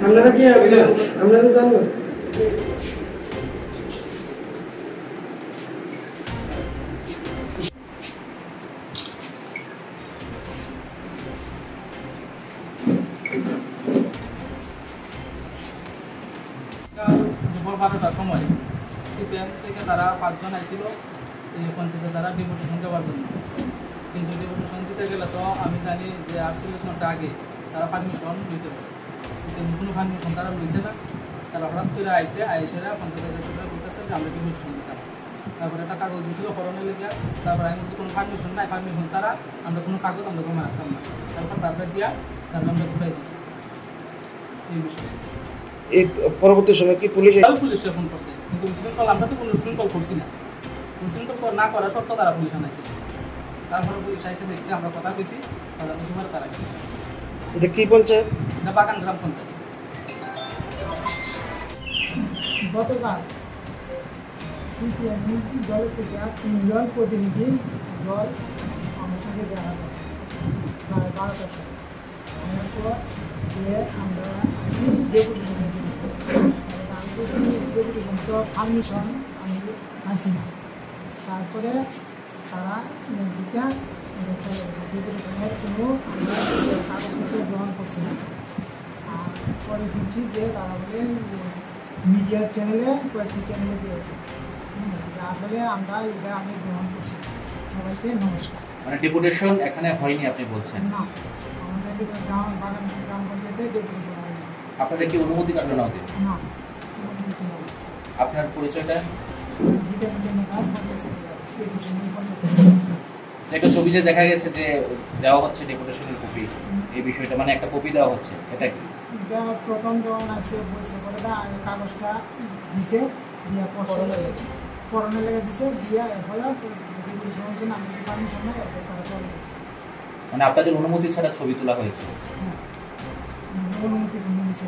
আপনারা কি আপনারা জানবেন দুপুর 12টার সময় সিপিএম থেকে তারা 5 জন আসছিল পঞ্চায়েতে তারা ডেপুটেশন দেওয়ার জন্য, কিন্তু ডেপুটেশন দিতে গেলে তো আমি জানি যে 48 ঘন্টা আগে তারা পারমিশন দিতে পারে, কিন্তু কোনো পারমিশন তারা লইছে না। তারা হঠাৎ করে আইসেরা পঞ্চায়েতের বলতেছে যে আমরা ডেপুটেশন দিতাম। তারপরে একটা কাগজ দিয়েছিল করোনা লেগে, তারপরে আমি বলছি কোনো পারমিশন নাই, পারমিশন ছাড়া আমরা কোনো কাগজ আমরা জমা রাখতাম না। তারপরে দিয়া তারপরে আমরা ঘুরাই দিয়েছি এই বিষয়ে। এই পরবর্তী সময় কি পুলিশ ফোন করছে, কিন্তু উশৃঙ্খল আমরা তো কোনো উশৃঙ্খল করছি না। উশৃঙ্খল না করা সত্ত্বেও তারা পুলিশ আনাইছে। তারপরে পুলিশ আইসে দেখছে আমরা কথা কইছি, কথা বেশি পরে তারা গেছে। এটা কি পঞ্চায়েত? এটা বাগান গ্রাম পঞ্চায়েত। গতকাল সিপিএম দলের থেকে 3 জন প্রতিনিধি দল আমার সঙ্গে দেখা করে প্রায় 12টার সময়। আমার পর যে আমরা আছি ডেপুটেশনের জন্য, আমি বলছি ডেপুটেশন তো পারমিশন আমি আসি না। তারপরে তারা দিকে চলে গেছে, ডেপুটেশনের কোনো আমরা কাগজপত্র গ্রহণ করছি না। আর পরে শুনছি যে তারা বলে মিডিয়ার চ্যানেলে কয়েকটি চ্যানেলে দিয়েছে। আসলে আমরা এটা আমি গ্রহণ করছি। সবাইকে নমস্কার। মানে ডেপুটেশন এখানে হয়নি আপনি বলছেন? না, আমাদের বাগান গ্রাম পঞ্চায়েতে ডেপুটেশন হয়নি। আপনাদের কি অনুমতি ছিল না ওদের? না, অনুমতি ছিল না। আপনার পরিচয়টা? জিতেন্দ্র মেঘার panchayat secretary, deputation panchayat secretary. একটা ছবিতে দেখা গেছে যে দেওয়া হচ্ছে ডেপুটেশনের কপি, এই বিষয়টা মানে একটা কপি দেওয়া হচ্ছে, এটা কি? এটা প্রথম যখন আসছে বইছে করে কাগজটা দিছে, দিয়া করোনা লেগে দিছে, দিয়া এরপরে ডেপুটেশন হয়েছে না, আমি পারমিশন নাই, এরপর তারা চলে গেছে। মানে আপনাদের অনুমতি ছাড়া ছবি তোলা হয়েছে? হ্যাঁ, অনুমতি নিয়েছে।